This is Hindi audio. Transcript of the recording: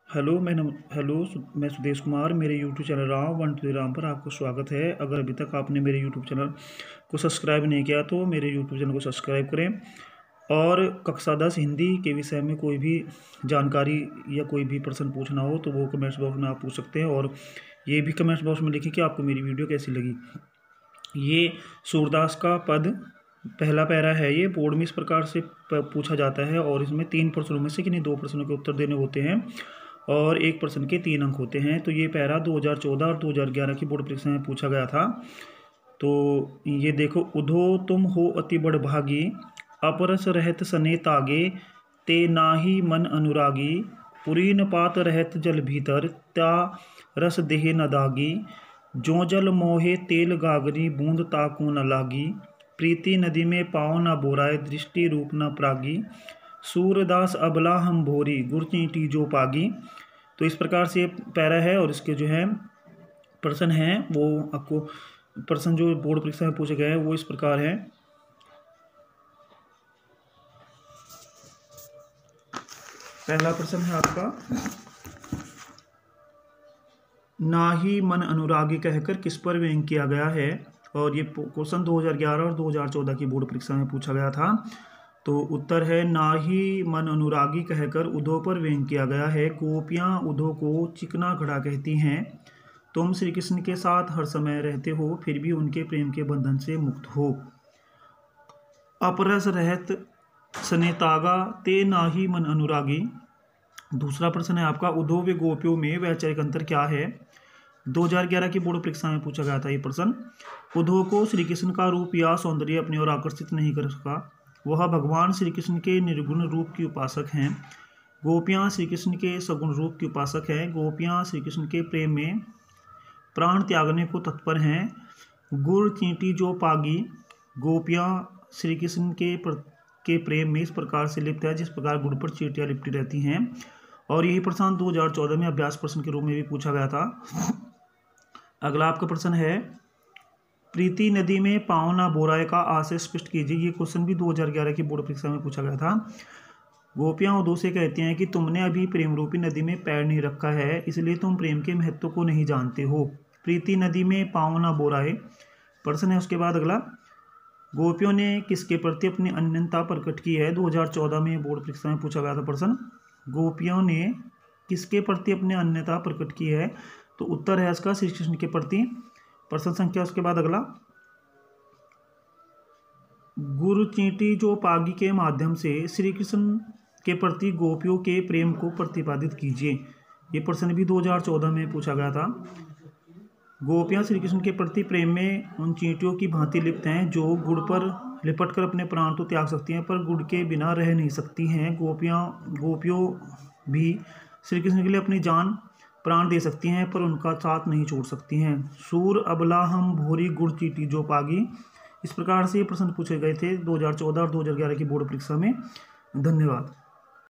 मैं सुदेश कुमार। मेरे YouTube channel Ram one two Ram पर आपको स्वागत है। अगर अभी तक आपने मेरे यूट्यूब चैनल को सब्सक्राइब नहीं किया तो मेरे यूट्यूब चैनल को सब्सक्राइब करें। और कक्षा 10 हिंदी के विषय में कोई भी जानकारी या कोई भी प्रश्न पूछना हो तो वो कमेंट्स बॉक्स में आप पूछ सकते हैं। और ये भी कमेंट्स बॉक्स में लिखें कि आपको मेरी वीडियो कैसी लगी। ये सूरदास का पद पहला पैरा है। ये बोर्ड में इस प्रकार से पूछा जाता है और इसमें 3 प्रश्नों में से किन्हीं 2 प्रश्नों के उत्तर देने होते हैं और 1 प्रश्न के 3 अंक होते हैं। तो ये पैरा 2014 और 2011 की बोर्ड परीक्षा में पूछा गया था। तो ये देखो, उधो तुम हो अति बड़ भागी, अपरस रहत सने तागे, ते नाही मन अनुरागी, पुरीन पात रहत जल भीतर, त्या रस देह न दागी, जो जल मोहे तेल गागरी, बूंद ताकू न लागी, प्रीति नदी में पाँव न बोराए, दृष्टि रूप न प्रागी, सूरदास अबला हम भोरी, गुर चींटी जो पागी। तो इस प्रकार से पैरा है और इसके जो है प्रश्न हैं वो आपको प्रश्न जो बोर्ड परीक्षा में पूछे गए हैं वो इस प्रकार है। पहला प्रश्न है आपका, ना ही मन अनुरागी कहकर किस पर व्यंग किया गया है। और ये क्वेश्चन 2011 और 2014 की बोर्ड परीक्षा में पूछा गया था। तो उत्तर है, ना ही मन अनुरागी कहकर उद्धव पर व्यंग किया गया है। गोपियाँ उद्धव को चिकना घड़ा कहती हैं। तुम श्री कृष्ण के साथ हर समय रहते हो फिर भी उनके प्रेम के बंधन से मुक्त हो। अपरस रहत सने तागा, ते ना ही मन अनुरागी। दूसरा प्रश्न है आपका, उद्धव व गोपियों में वैचारिक अंतर क्या है। 2011 की बोर्ड परीक्षा में पूछा गया था ये प्रश्न। उद्धव को श्री कृष्ण का रूप या सौंदर्य अपनी ओर आकर्षित नहीं कर सका। वह भगवान श्री कृष्ण के निर्गुण रूप की उपासक हैं। गोपियाँ श्री कृष्ण के सगुण रूप की उपासक हैं। गोपियाँ श्री कृष्ण के प्रेम में प्राण त्यागने को तत्पर हैं। गुर चींटी जो पागी। गोपियाँ श्री कृष्ण के प्रेम में इस प्रकार से लिप्त है जिस प्रकार गुड़ पर चींटियाँ लिपटी रहती हैं। और यही प्रश्न 2014 में अभ्यास प्रश्न के रूप में भी पूछा गया था। अगला आपका प्रश्न है, प्रीति नदी में पाँव ना बोराए का आशय स्पष्ट कीजिए। ये क्वेश्चन भी 2011 की बोर्ड परीक्षा में पूछा गया था। गोपियाँ उद्धव से कहती हैं कि तुमने अभी प्रेम रूपी नदी में पैर नहीं रखा है, इसलिए तुम प्रेम के महत्व को नहीं जानते हो। प्रीति नदी में पाँव ना बोराए प्रश्न है। उसके बाद अगला, गोपियों ने किसके प्रति अपनी अनन्यता प्रकट की है। 2014 में बोर्ड परीक्षा में पूछा गया था प्रश्न। गोपियों ने किसके प्रति अपनी अनन्यता प्रकट की है। तो उत्तर है इसका श्री कृष्ण के प्रति। प्रश्न संख्या उसके बाद अगला, गुरु चींटी जो पागी के माध्यम से श्री कृष्ण के प्रति गोपियों के प्रेम को प्रतिपादित कीजिए। ये प्रश्न भी 2014 में पूछा गया था। गोपियाँ श्री कृष्ण के प्रति प्रेम में उन चींटियों की भांति लिप्त हैं जो गुड़ पर लिपटकर अपने प्राण तो त्याग सकती हैं पर गुड़ के बिना रह नहीं सकती हैं। गोपियों भी श्री कृष्ण के लिए अपनी जान प्राण दे सकती हैं पर उनका साथ नहीं छोड़ सकती हैं। सूर अबला हम भोरी, गुड़ चींटी जो पागी। इस प्रकार से ये प्रश्न पूछे गए थे 2014 और 2011 की बोर्ड परीक्षा में। धन्यवाद।